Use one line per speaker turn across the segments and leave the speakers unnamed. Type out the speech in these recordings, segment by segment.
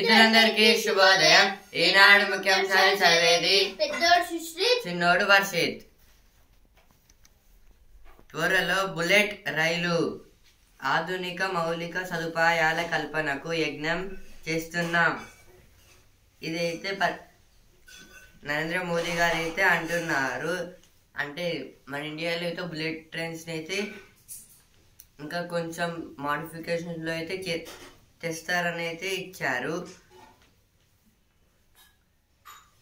మిత్రులందరికీ శుభోదయం. ఈనాడు ముఖ్యాంశాలు చదివేది చిన్నోడు వర్షిత్. త్వరలో బుల్లెట్ రైలు ఆధునిక మౌలిక సదుపాయాల కల్పనకు యజ్ఞం చేస్తున్నాం. ఇదైతే నరేంద్ర మోదీ గారు అయితే అంటున్నారు. అంటే మన ఇండియాలో అయితే బుల్లెట్ ట్రైన్స్ అయితే ఇంకా కొంచెం మోడిఫికేషన్స్ లో అయితే తెస్తారని అయితే ఇచ్చారు.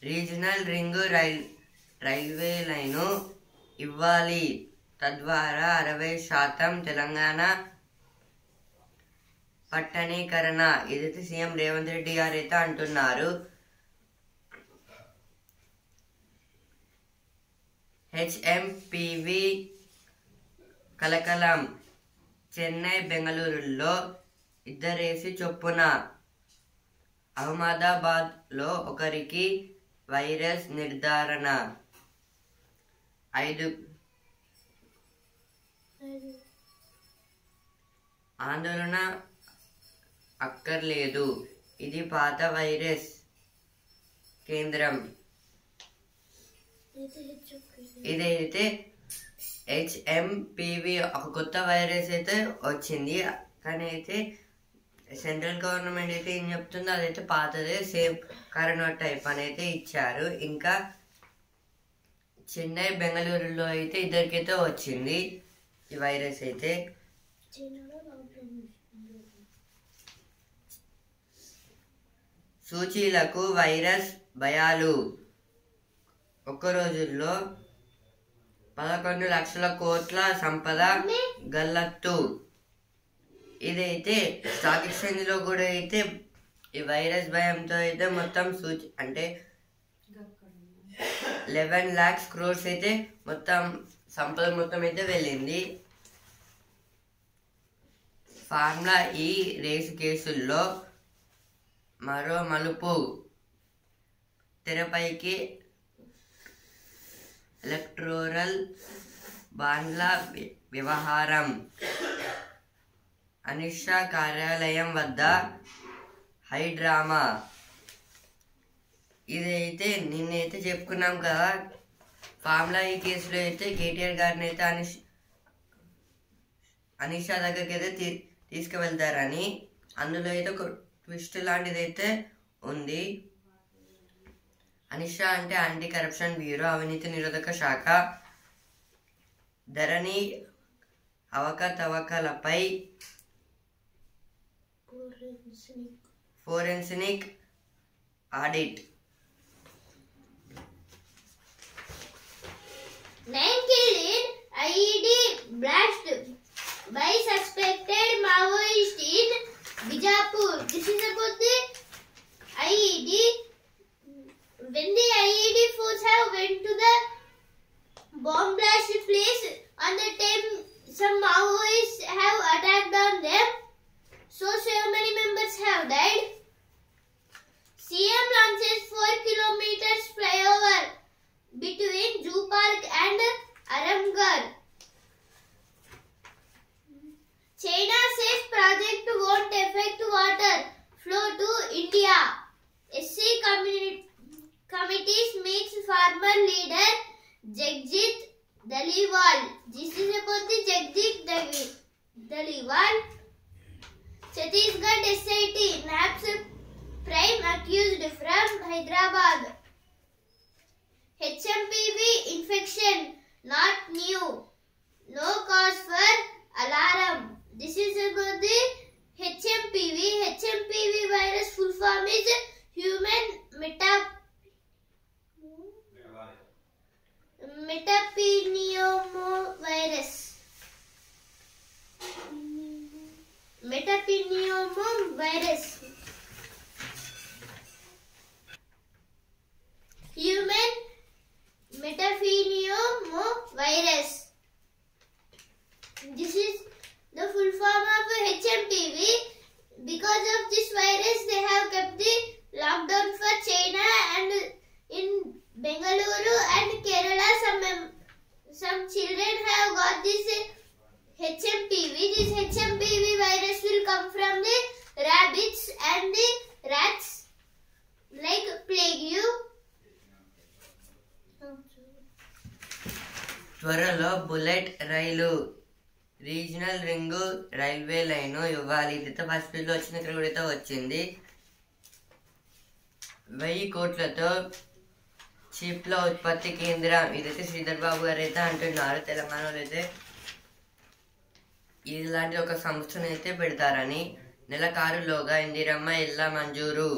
రీజనల్ రింగ్ రైల్వే లైను ఇవ్వాలి, తద్వారా 60% తెలంగాణ పట్టణీకరణ. ఇదైతే సీఎం రేవంత్ రెడ్డి గారు అయితే అంటున్నారు. హెచ్ఎంపివి కలకలం. చెన్నై బెంగళూరులో ఇద్దరేసి చొప్పున. అహ్మదాబాద్ లో ఒకరికి వైరస్ నిర్ధారణ. 5 ఆందోళన అక్కర్లేదు, ఇది పాత వైరస్. కేంద్రం. ఇదైతే హెచ్ఎంపివి ఒక కొత్త వైరస్ అయితే వచ్చింది. కానీ అయితే సెంట్రల్ గవర్నమెంట్ అయితే ఏం చెప్తుందో అదైతే పాతదే, సేమ్ కరోనా టైప్ అని అయితే ఇచ్చారు. ఇంకా చెన్నై బెంగళూరులో అయితే ఇద్దరికైతే వచ్చింది ఈ వైరస్ అయితే. సూచీలకు వైరస్ భయాలు. ఒక్క రోజుల్లో 11 లక్షల కోట్ల సంపద గల్లత్తు. ఇదైతే స్టాక్ ఎక్స్చేంజ్ లో కూడా అయితే ఈ వైరస్ భయంతో అయితే మొత్తం అంటే 11 lakhs crores అయితే మొత్తం సంపద మొత్తం అయితే వెళ్ళింది. ఫార్ములా ఈ రేసు కేసుల్లో మరో మలుపు. తెరపైకి ఎలక్టోరల్ బాండ్ల వ్యవహారం. అమిత్ షా కార్యాలయం వద్ద హై డ్రామా. ఇదైతే నిన్నైతే చెప్పుకున్నాం కదా, ఫార్ములా ఈ కేసులో అయితే కేటీఆర్ గారిని అయితే అమిత్ షా దగ్గరికి అయితే తీసుకువెళ్తారని. అందులో అయితే ఒక ట్విస్ట్ లాంటిది అయితే ఉంది. అమిత్ షా అంటే యాంటీ కరప్షన్ బ్యూరో, అవినీతి నిరోధక శాఖ ధరణి అవకతవకలపై forensic audit.
9 killed in IED blast by suspected Maoist in Bijapur. This is about the IED. When the IED force have went to the bomb blast place, on the time some Maoists have attacked on them, so many members have died. CM launches 4 kilometers flyover between Zoo Park and Aramgarh. China says project won't affect water flow to India. SC committees meets farmer leader Jagjit Daliwal. This is about the Jagjit Daliwal. Chhattisgarh SIT naps prime accused from Hyderabad. HMPV infection not new, no cause for alarm. This is about the HMPV. HMPV virus full form is human metapneumovirus. Metapneumovirus. Human metapneumovirus. This is the full form of HMPV. Because of this virus,
త్వరలో bullet రైలు regional ring railway line ఇవ్వాలి. ఇదైతే first పేజ్లో వచ్చిన ఇక్కడ కూడా అయితే వచ్చింది. 1000 కోట్లతో చిప్ల ఉత్పత్తి కేంద్రం, ఇదైతే శ్రీధర్ బాబు గారు అయితే అంటున్నారు. తెలంగాణలో అయితే ఇలాంటి ఒక సంస్థను అయితే పెడతారని. నెలకారులోగా ఇందిరమ్మ ఇళ్ళ మంజూరు,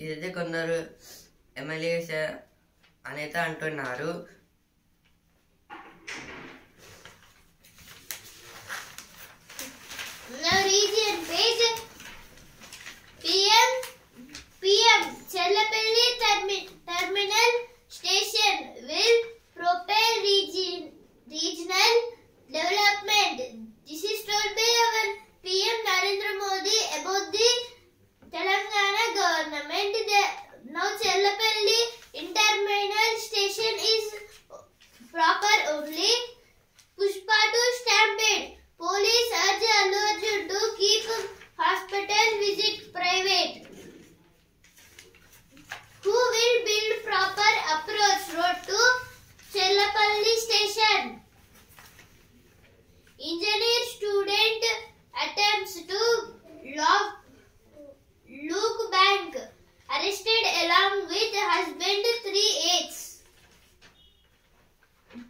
ఇదైతే కొందరు ఎమ్మెల్యేస్ అనైతే అంటున్నారు.
Now region page. PM Chellapalli terminal station will propel regional development. This is told by our PM Narendra Modi about the Telangana government. Now Chellapalli interminal station is proper only. Pushpa to stampede. Police urge Allu Arjun to keep hospital visit private. Who will build proper approach road to Chellapalli station? Engineer student attempts to look bank. Arrested along with husband 3 aides.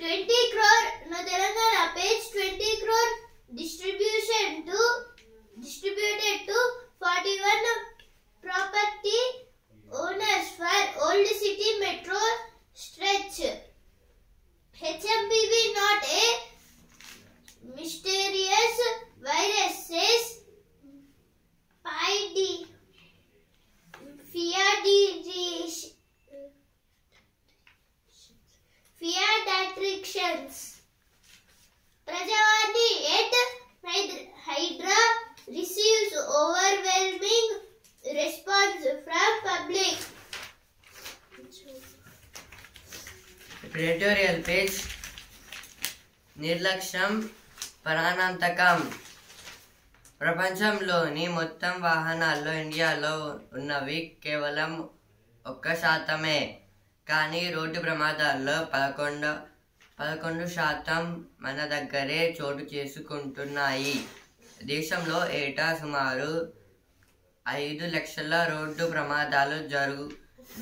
20 crore. Now Telangana page 20 crore distributed to 41 property owners for Old City Metro stretch. HMPV not a mysterious virus, says Pediatricians. Prajavati at Hydra receives overwhelming response from public.
Editorial page. నిర్లక్ష్యం ప్రాణాంతకం. ప్రపంచంలోని మొత్తం వాహనాల్లో ఇండియాలో ఉన్నవి కేవలం 1%. కానీ road ప్రమాదాల్లో 11% మన దగ్గరే చోటు చేసుకుంటున్నాయి. దేశంలో ఏటా సుమారు 5 లక్షల రోడ్డు ప్రమాదాలు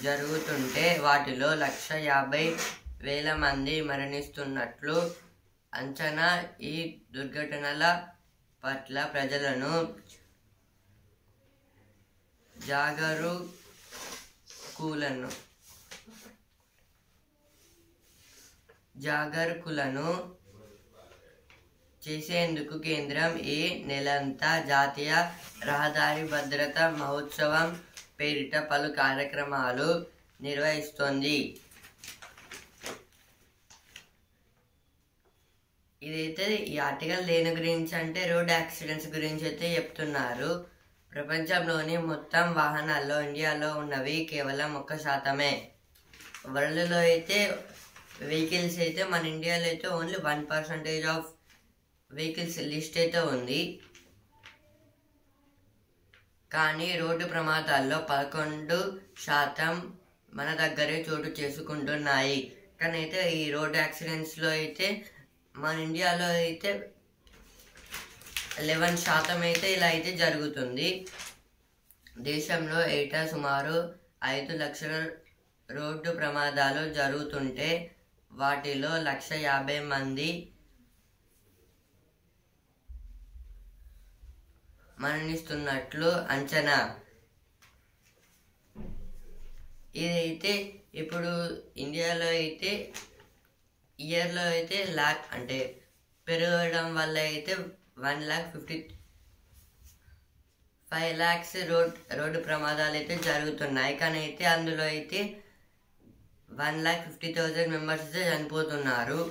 జరుగుతుంటే వాటిలో 150,000 మంది మరణిస్తున్నట్లు అంచనా. ఈ దుర్ఘటనల పట్ల ప్రజలను జాగరూకులను చేసేందుకు కేంద్రం ఈ నెలంతా జాతీయ రహదారి భద్రతా మహోత్సవం పేరిట పలు కార్యక్రమాలు నిర్వహిస్తోంది. ఇదైతే ఈ ఆర్టికల్ దేని గురించి అంటే రోడ్ యాక్సిడెంట్స్ గురించి అయితే చెప్తున్నారు. ప్రపంచంలోని మొత్తం వాహనాల్లో ఇండియాలో ఉన్నవి కేవలం 1%. వరల్డ్లో అయితే వెహికల్స్ అయితే మన ఇండియాలో అయితే ఓన్లీ 1% ఆఫ్ వెహికల్స్ లిస్ట్ అయితే ఉంది. కానీ రోడ్డు ప్రమాదాల్లో 11% మన దగ్గరే చోటు చేసుకుంటున్నాయి. కానీ అయితే ఈ రోడ్ యాక్సిడెంట్స్లో అయితే మన ఇండియాలో అయితే 11% అయితే ఇలా అయితే జరుగుతుంది. దేశంలో ఏటా సుమారు 5 లక్షల రోడ్డు ప్రమాదాలు జరుగుతుంటే వాటిలో 150,000 మంది మరణిస్తున్నట్లు అంచనా. ఇదైతే ఇప్పుడు ఇండియాలో అయితే ఇయర్లో అయితే అంటే పెరగడం వల్ల అయితే 1,55 lakhs రోడ్డు ప్రమాదాలు అయితే జరుగుతున్నాయి. కానీ అయితే అందులో అయితే 1,50,000 మెంబర్స్ అయితే చనిపోతున్నారు.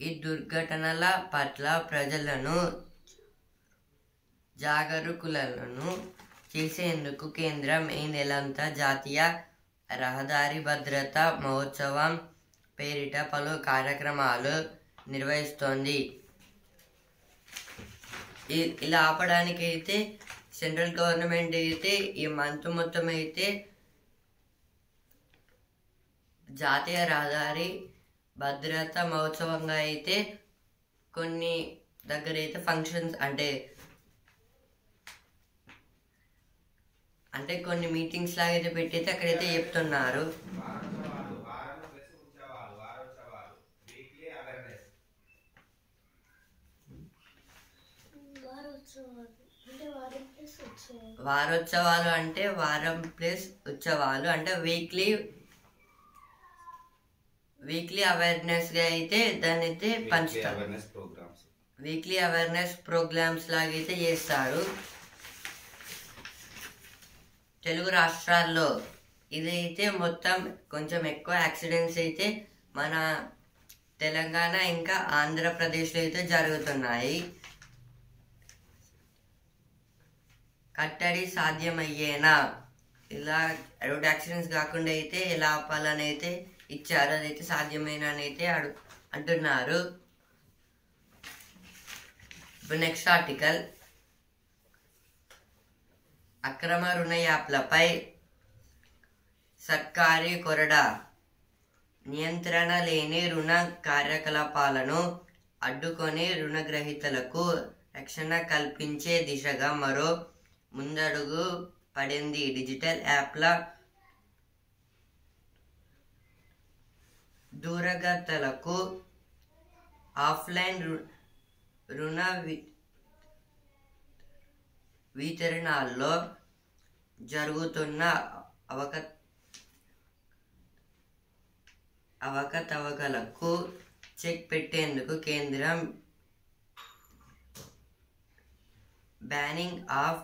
ఈ దుర్ఘటనల పట్ల ప్రజలను జాగరూకులను చేసేందుకు కేంద్రం ఈ నెలంతా జాతీయ రహదారి భద్రతా మహోత్సవం పేరిట పలు కార్యక్రమాలు నిర్వహిస్తోంది. ఇలా ఆపడానికి అయితే సెంట్రల్ గవర్నమెంట్ అయితే ఈ మంత్ మొత్తం అయితే జాతీయ రహదారి భద్రతా మహోత్సవంగా అయితే కొన్ని దగ్గర అయితే ఫంక్షన్స్ అంటే కొన్ని మీటింగ్స్ లాగా అయితే పెట్టి అయితే అక్కడైతే చెప్తున్నారు. వారోత్సవాలు అంటే వారం ప్లస్ ఉత్సవాలు అంటే వీక్లీ అవేర్నెస్ గా అయితే దాన్ని అయితే పంచుతారు. వీక్లీ అవేర్నెస్ ప్రోగ్రామ్స్ లాగా అయితే చేస్తారు. తెలుగు రాష్ట్రాల్లో ఇదైతే మొత్తం కొంచెం ఎక్కువ యాక్సిడెంట్స్ అయితే మన తెలంగాణ ఇంకా ఆంధ్రప్రదేశ్లో అయితే జరుగుతున్నాయి. కట్టడి సాధ్యమయ్యేనా, ఇలా రోడ్ యాక్సిడెంట్స్ కాకుండా అయితే ఎలా ఆపాలని అయితే ఇచ్చారు. అదైతే సాధ్యమేనా అని అయితే అంటున్నారు. ఇప్పుడు నెక్స్ట్ ఆర్టికల్, అక్రమ రుణ యాప్లపై సర్కారీ కొరడా, నియంత్రణ లేని రుణ కార్యకలాపాలను అడ్డుకొని రుణగ్రహీతలకు రక్షణ కల్పించే దిశగా మరో ముందడుగు పడింది. డిజిటల్ యాప్ల దూరగతలకు ఆఫ్లైన్ రుణ వితరణలో జరుగుతున్న అవకతవకలకు చెక్ పెట్టేందుకు కేంద్రం banning of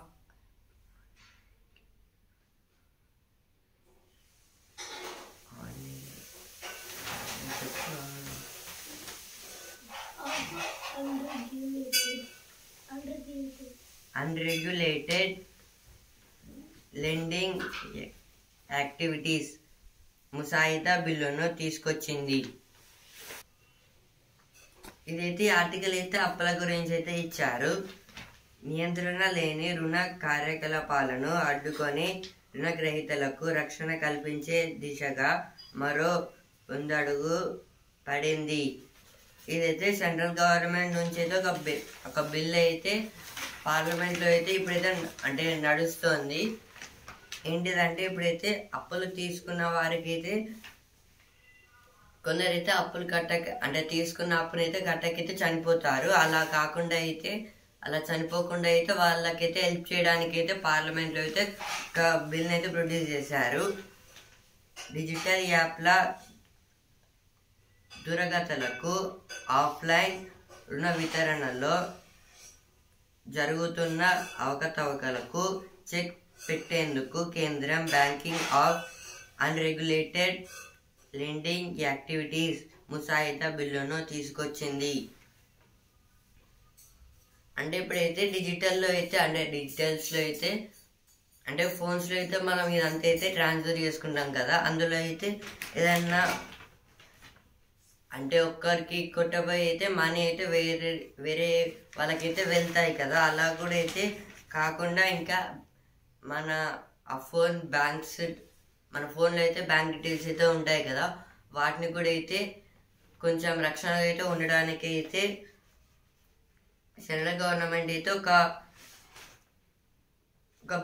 unregulated lending activities ముసాయిదా బిల్లును తీసుకొచ్చింది. ఇదైతే ఆర్టికల్ అయితే అప్పుల గురించి అయితే ఇచ్చారు. నియంత్రణ లేని రుణ కార్యకలాపాలను అడ్డుకొని రుణగ్రహీతలకు రక్షణ కల్పించే దిశగా మరో ముందడుగు పడింది. ఇదైతే సెంట్రల్ గవర్నమెంట్ నుంచి అయితే ఒక బిల్ అయితే పార్లమెంట్లో అయితే ఇప్పుడైతే అంటే నడుస్తోంది. ఏంటిదంటే ఇప్పుడైతే అప్పులు తీసుకున్న వారికి అయితే కొందరైతే అప్పులు తీసుకున్న అప్పునైతే కట్టకైతే చనిపోతారు. అలా కాకుండా అయితే అలా చనిపోకుండా అయితే వాళ్ళకైతే హెల్ప్ చేయడానికి అయితే పార్లమెంట్లో అయితే ఒక బిల్ని అయితే ప్రొడ్యూస్ చేశారు. డిజిటల్ యాప్ల దురగతలకు ఆఫ్లైన్ రుణ వితరణలో జరుగుతున్న అవకతవకలకు చెక్ పెట్టేందుకు కేంద్రం banning of unregulated lending activities ముసాయిదా బిల్లును తీసుకొచ్చింది. అంటే ఇప్పుడైతే డిజిటల్స్లో అయితే అంటే ఫోన్స్లో అయితే మనం ఇదంతా అయితే ట్రాన్స్ఫర్ చేసుకుంటాం కదా, అందులో అయితే ఏదన్నా అంటే ఒక్కరికి కొట్టబోయి అయితే మనీ అయితే వేరే వాళ్ళకైతే వెళ్తాయి కదా, అలా కూడా అయితే కాకుండా ఇంకా మన మన ఫోన్లో అయితే బ్యాంక్ డీటెయిల్స్ అయితే ఉంటాయి కదా, వాటిని కూడా అయితే కొంచెం రక్షణ అయితే ఉండడానికి అయితే సెంట్రల్ గవర్నమెంట్ అయితే ఒక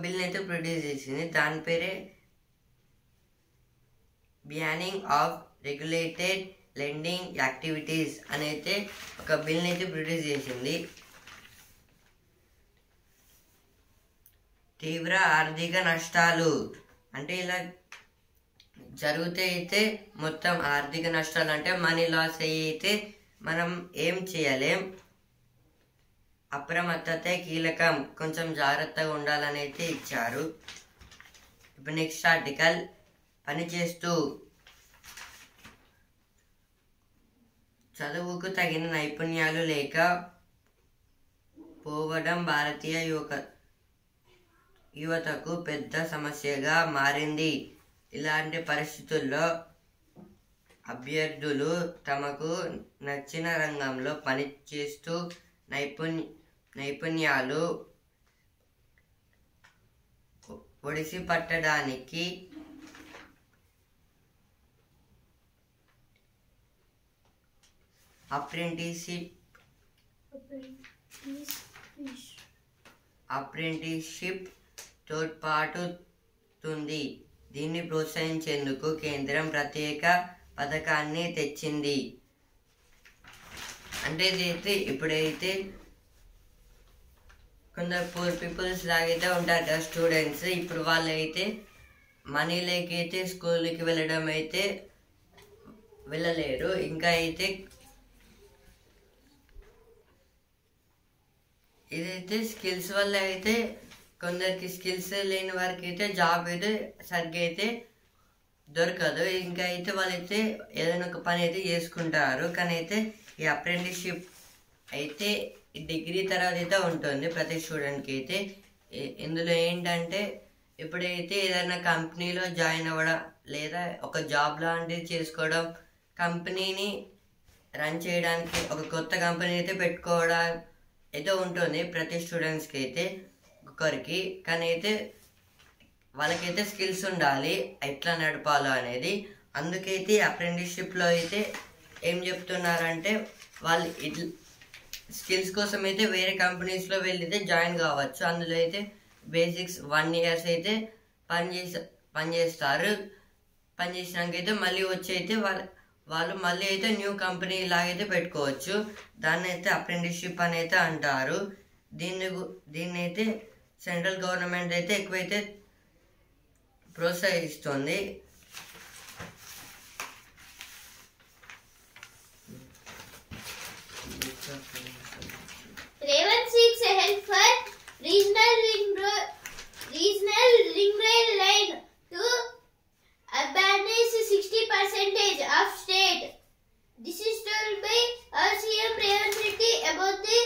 బిల్ అయితే ప్రొడ్యూస్ చేసింది. దాని పేరే banning of regulated lending activities అని అయితే ఒక బిల్ని అయితే ప్రొడ్యూస్ చేసింది. తీవ్ర ఆర్థిక నష్టాలు అంటే ఇలా జరిగితే అయితే మొత్తం ఆర్థిక నష్టాలు అంటే మనీ లాస్ అయితే మనం ఏం చేయలేం. అప్రమత్తతే కీలకం, కొంచెం జాగ్రత్తగా ఉండాలని అయితే ఇచ్చారు. ఇప్పుడు నెక్స్ట్ ఆర్టికల్, పనిచేస్తూ చదువుకు తగిన నైపుణ్యాలు లేక పోవడం భారతీయ యువతకు పెద్ద సమస్యగా మారింది. ఇలాంటి పరిస్థితుల్లో అభ్యర్థులు తమకు నచ్చిన రంగంలో పనిచేస్తూ నైపుణ్యాలు ఒడిసి పట్టడానికి అప్రెంటిస్షిప్ తోడ్పడుతుంది. దీన్ని ప్రోత్సహించేందుకు కేంద్రం ప్రత్యేక పథకాన్ని తెచ్చింది. అంటే ఇదైతే ఇప్పుడైతే కొందరు పూర్ పీపుల్స్ లాగైతే ఉంటారు కదా స్టూడెంట్స్, ఇప్పుడు వాళ్ళైతే మనీ లేకైతే స్కూల్కి వెళ్ళడం అయితే వెళ్ళలేరు. ఇంకా అయితే ఇదైతే స్కిల్స్ వల్ల అయితే కొందరికి స్కిల్స్ లేని వారికి అయితే జాబ్ అయితే సరిగ్గా అయితే దొరకదు. ఇంకా అయితే వాళ్ళైతే ఏదైనా ఒక పని అయితే చేసుకుంటారు. కానీ అయితే ఈ అప్రెంటిస్షిప్ అయితే డిగ్రీ తర్వాత అయితే ఉంటుంది ప్రతి స్టూడెంట్కి అయితే. ఇందులో ఏంటంటే ఇప్పుడైతే ఏదైనా కంపెనీలో జాయిన్ అవ్వడం లేదా ఒక జాబ్ లాంటిది చేసుకోవడం, కంపెనీని రన్ చేయడానికి ఒక కొత్త కంపెనీ అయితే పెట్టుకోవడం అయితే ఉంటుంది ప్రతి స్టూడెంట్స్కి అయితే ఒక్కొక్కరికి. కానీ అయితే వాళ్ళకైతే స్కిల్స్ ఉండాలి ఎట్లా నడపాలో అనేది. అందుకైతే అప్రెంటిస్షిప్లో అయితే ఏం చెప్తున్నారంటే వాళ్ళు స్కిల్స్ కోసం అయితే వేరే కంపెనీస్లో వెళ్ళితే జాయిన్ కావచ్చు. అందులో అయితే బేసిక్స్ 1 year అయితే పనిచేస్తారు. పనిచేసినాకైతే మళ్ళీ వచ్చి అయితే వాళ్ళు మళ్ళీ అయితే న్యూ కంపెనీ లాగైతే పెట్టుకోవచ్చు. దాన్ని అయితే అప్రెంటిస్షిప్ అని అయితే అంటారు. దీన్ని అయితే సెంట్రల్ గవర్నమెంట్ అయితే ఎక్కువైతే ప్రోత్సహిస్తుంది.
Revant seeks a help for regional ring rail line to urbanize 60% of state. This is told by our CM Revant Reddy about the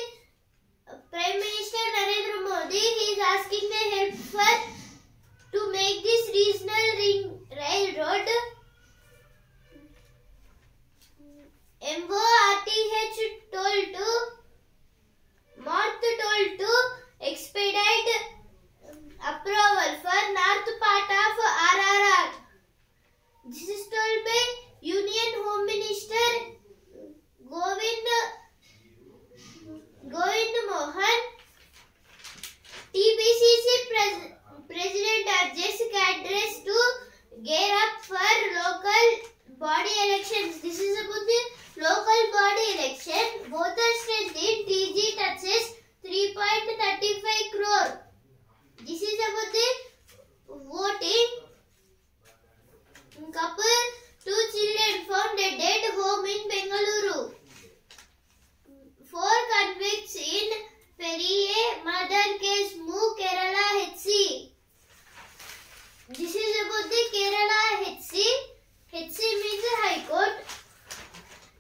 Prime Minister Narendra Modi. He is asking the help for to make this regional ring railroad. MORTH told to expedite approval for north part of RRR. This is told by Union Home Minister Govind Mohan. TPCC President urges cadres to gear up for local body elections. This is about the local body election. Voter strength in TG touches 3.35 crore. This is about the voting. Couple, 2 children found dead home in Bengaluru. 4 convicts in Periye murder case move Kerala HC. This is about the Kerala HC. HC means High Court.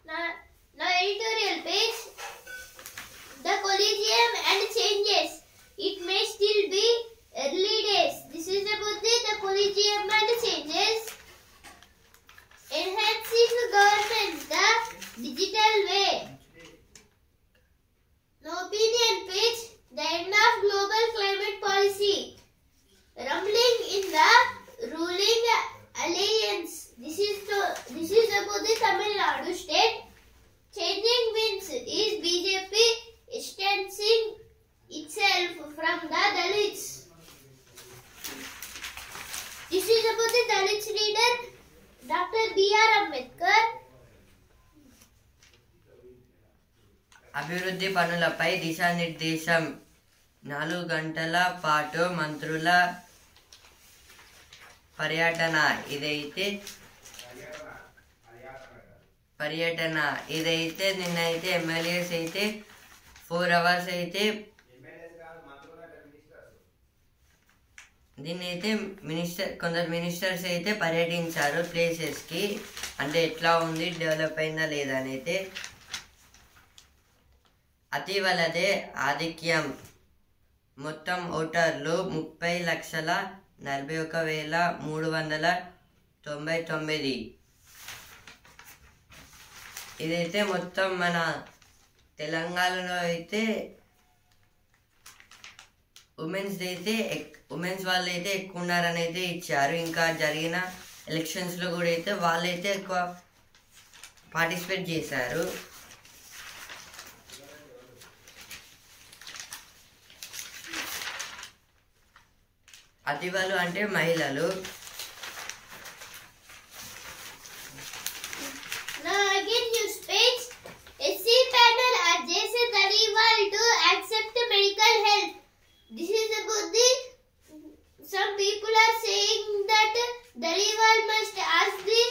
Now editorial page. The collegium and changes. It may still be early days. This is about the collegium and changes. Enhancing governance the digital way. Now opinion page. The end of global climate policy. Rumbling in the ruling alliance. This is about the Tamil Nadu state. Changing winds is BJP distancing itself from the Dalits. This is about the Dalits leader Dr. B.R. Ambedkar.
అభివృద్ధి పనులపై దిశానిర్దేశం. 4 గంటల పాటు మంత్రుల పర్యటన. ఇదైతే నిన్నైతే MLAs అయితే 4 hours అయితే దీన్నైతే కొందరు మినిస్టర్స్ అయితే పర్యటించారు ప్లేసెస్కి. అంటే ఎట్లా ఉంది, డెవలప్ అయిందా లేదా అని అయితే. అతివలదే ఆధిక్యం. మొత్తం ఓటర్లు 30,41,399. ఇదైతే మొత్తం మన తెలంగాణలో అయితే ఉమెన్స్ వాళ్ళు అయితే ఎక్కువ ఉన్నారని అయితే ఇచ్చారు. ఇంకా జరిగిన ఎలక్షన్స్లో కూడా అయితే వాళ్ళైతే ఎక్కువ పార్టిసిపేట్ చేశారు. అతివలు అంటే మహిళలు.
Now again news page. SC panel urges Daliwal to accept medical help. This is about the. Some people are saying that Daliwal must ask the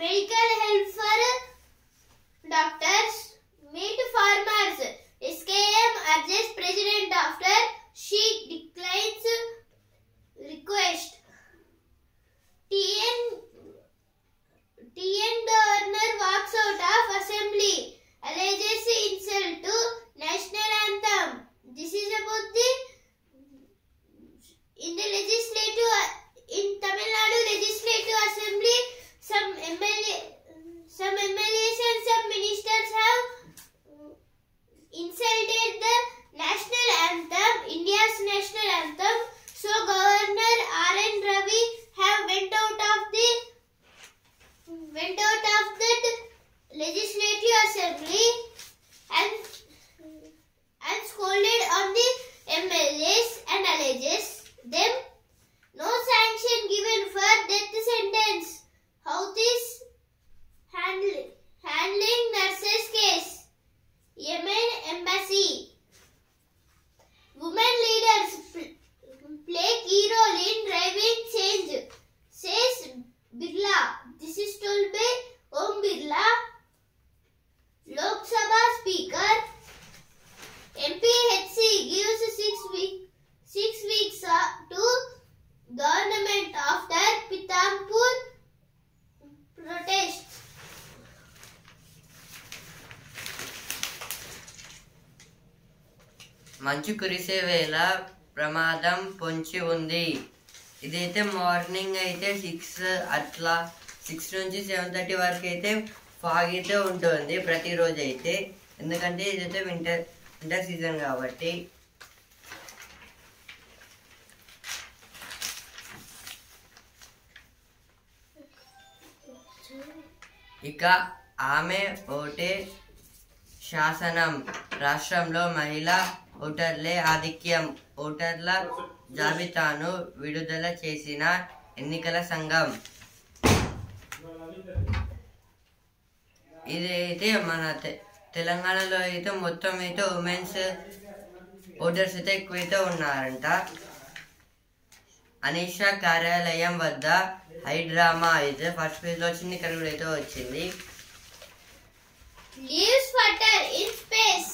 medical help for doctors, meet farmers. SKM urges president after she declines request. TN Governor walks out of assembly, alleges insult to national anthem. This is about the in the legislative in Tamil Nadu Legislative Assembly. Some MLAs and some ministers have insulted the national anthem, India's national anthem. So Governor R.N. Ravi have went out of that legislative assembly and scolded on the MLAs and alleges them no sanction given for death sentence. Houthis handling nurses case. Yemen embassy. Women leaders play key role in driving change, says Birla. This is told by Om Birla. Lok Sabha Speaker MPHC gives 6 weeks to government after Pithampur protest.
మంచు కురిసే వేళ ప్రమాదం పొంచి ఉంది. ఇదైతే morning అయితే 6 అట్లా 6 నుంచి 7:30 వరకు అయితే ఫాగ్ అయితే ఉంటుంది ప్రతిరోజు అయితే. ఎందుకంటే ఇదైతే వింటర్ సీజన్ కాబట్టి. ఇక ఆమె ఓటే శాసనం. రాష్ట్రంలో మహిళా ఓటర్లే ఆధిక్యం. ఓటర్ల జాబితాను విడుదల చేసిన ఎన్నికల సంఘం. ఇదైతే మన తెలంగాణలో అయితే మొత్తం అయితే ఉమెన్స్ ఓటర్స్ అయితే ఎక్కువైతే ఉన్నారంట. అనీషా కార్యాలయం వద్ద హైడ్రామా అయితే ఫస్ట్ పేజ్ లో వచ్చింది, ఇక్కడ కూడా అయితే వచ్చింది.
Leaves flutter in space.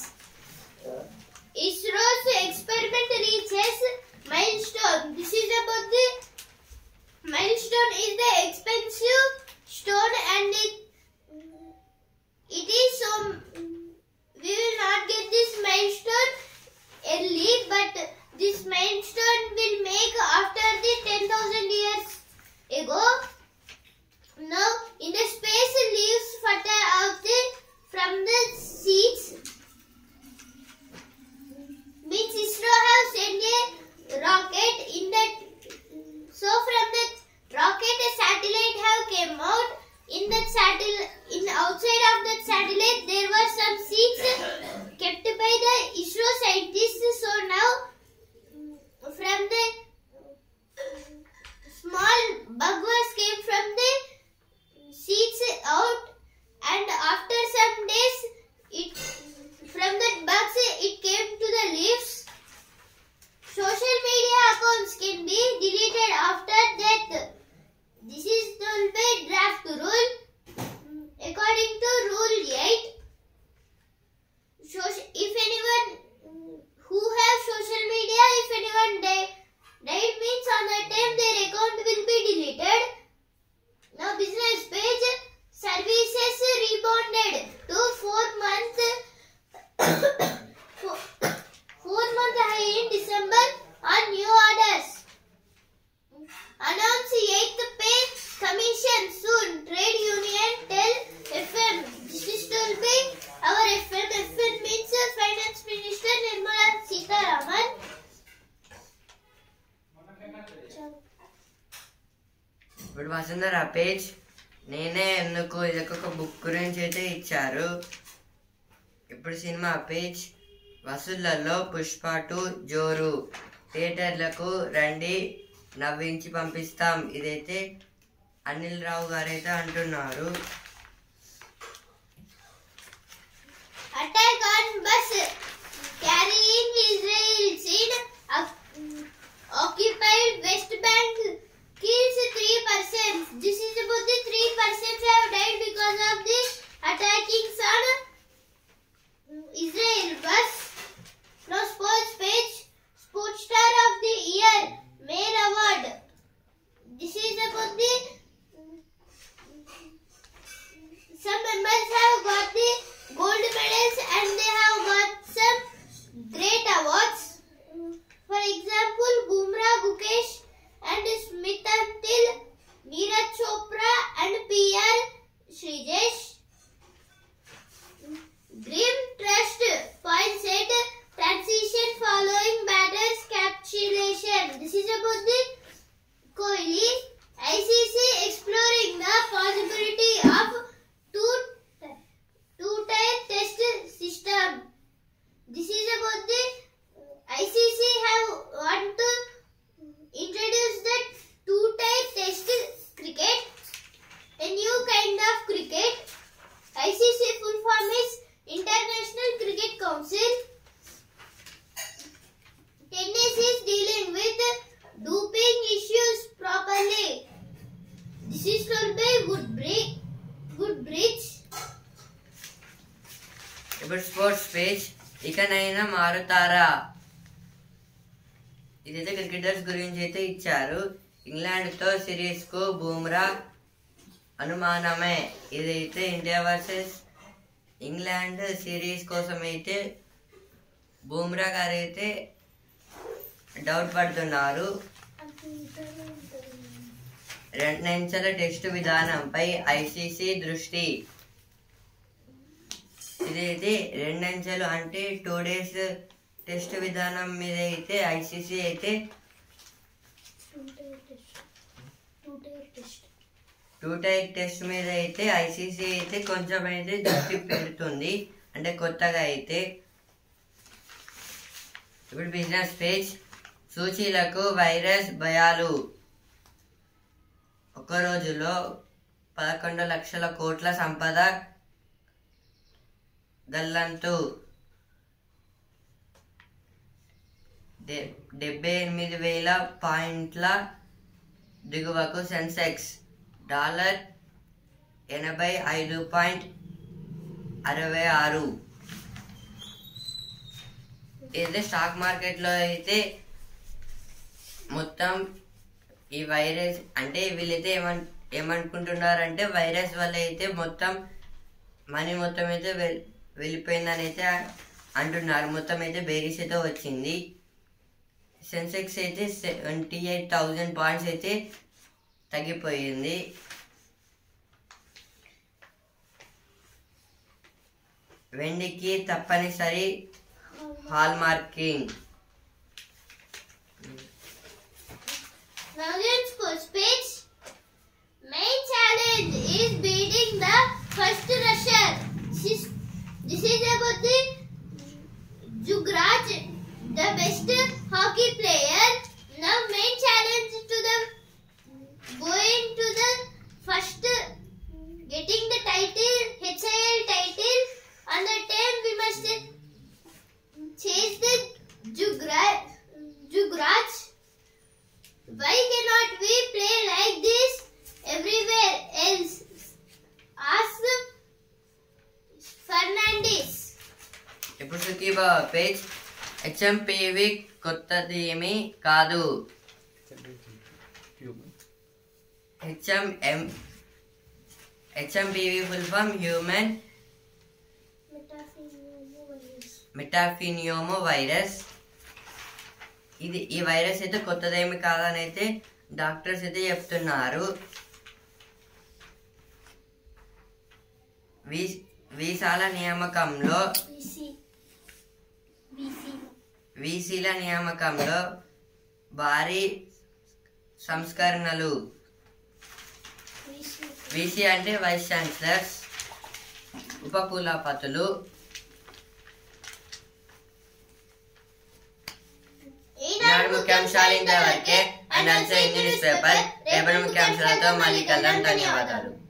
ISRO's experiment reaches milestone. This is about the milestone is the expensive stone and it is so we will not get this milestone early, but this milestone will make after the 10,000 years ago. Now in the space leaves flutter out from the seeds. Means ISRO have sent a rocket in that. So from the rocket a satellite have came out. In that satellite, in outside of that satellite there were some seeds kept by the ISRO scientists. So now from the small bug was came from the seeds out, and after some days it from that bugs it came to the leaves. Social media accounts can be deleted after death. This is told by draft rule. According to rule 8, if anyone who have social media, if anyone died means on that time their account will be deleted. Now business page. Services rebounded to 4-month high in December on new orders. Announce 8th pay commission soon. Trade union tell FM. This is told by our FM. FM means Finance Minister Nirmala Sitharaman.
ఇప్పుడు Vasundhara page నేనే ఎందుకు ఇదొక book గురించి అయితే ఇచ్చారు. ఇప్పుడు cinema page. వసూళ్లలో Pushpa 2 జోరు. థియేటర్లకు రండి నవ్వించి పంపిస్తాం. ఇదైతే అనిల్ రావు గారైతే అంటున్నారు.
Attack on bus carrying Israel's in occupied West Bank kills 3 persons. This is about the 3 persons have died because of the attacking on Israel bus. Now sports page, Sports Star of the Year, Main Award. This is about the some members have got the gold medals and they have got some great awards. For example, Bumrah Gukesh and Smith Until, Neeraj Chopra and PR Srijesh. Grim Trust points at transition following batters capitulation. This is about the Kohli. ICC exploring the possibility of two-tier test system. This is about the ICC have want to introduce the two-tier test cricket, a new kind of cricket. ICC full form is International Cricket Council. Tennis is dealing with doping issues properly. This is told by Woodbridge.
ఇప్పుడు sports page. ఇకనైనా మారుతారా? ఇదైతే cricketers గురించి అయితే ఇచ్చారు. ఇంగ్లాండ్తో సిరీస్కు బూమ్రా అనుమానమే. ఇదైతే India versus England series కోసం అయితే బూమ్రా గారు అయితే డౌట్ పడుతున్నారు. 2 అంచెల టెస్టు విధానంపై ఐసీసీ దృష్టి. ఇదైతే 2 అంచెలు అంటే 2 days టెస్ట్ విధానం మీద అయితే ఐసీసీ అయితే 2-tier టెస్ట్ మీద అయితే ఐసీసీ అయితే కొంచెం అయితే దృష్టి పెడుతుంది, అంటే కొత్తగా అయితే. ఇప్పుడు బిజినెస్ పేజ్. సూచీలకు వైరస్ భయాలు. ఒక రోజులో 11 లక్షల కోట్ల సంపద గల్లంతు. 78,000 పాయింట్ల దిగువకు సెన్సెక్స్. $85.66. ఇదే స్టాక్ మార్కెట్లో అయితే మొత్తం ఈ వైరస్ అంటే వీళ్ళైతే ఏమనుకుంటున్నారంటే వైరస్ వల్ల అయితే మొత్తం మనీ మొత్తం అయితే వెళ్ళిపోయిందని అయితే అంటున్నారు. మొత్తం అయితే బేరీస్ అయితే వచ్చింది. సెన్సెక్స్ అయితే 78,000 పాయింట్స్ అయితే తగ్గిపోయింది. వెండికి తప్పనిసరి hall marking.
Now let's sports page. Main challenge is beating the first rusher. This is about the Jugraj, the best hockey player. Now main challenge to the going to the first, getting the title, HIL title. On the time we must chase the Jugraj. Why cannot we play like this everywhere else? Ask Fernandes.
ఇప్పుడు సుఖీబా page. HMPV కొత్తది ఏమీ కాదు. HMPV full form human metapneumo virus. ఈ virus అయితే కొత్తదేమి కాదని అయితే doctors అయితే చెప్తున్నారు. వీసాల నియామకంలో భారీ సంస్కరణలు. వీసీ అంటే వైస్ ఛాన్సలర్స్, ఉపకులపతులు. ముఖ్యాంశాలు ఇంతవరకే. and also in newspaper. రేపటి ముఖ్యాంశాలతో మళ్ళీ కలుద్దాం. ధన్యవాదాలు.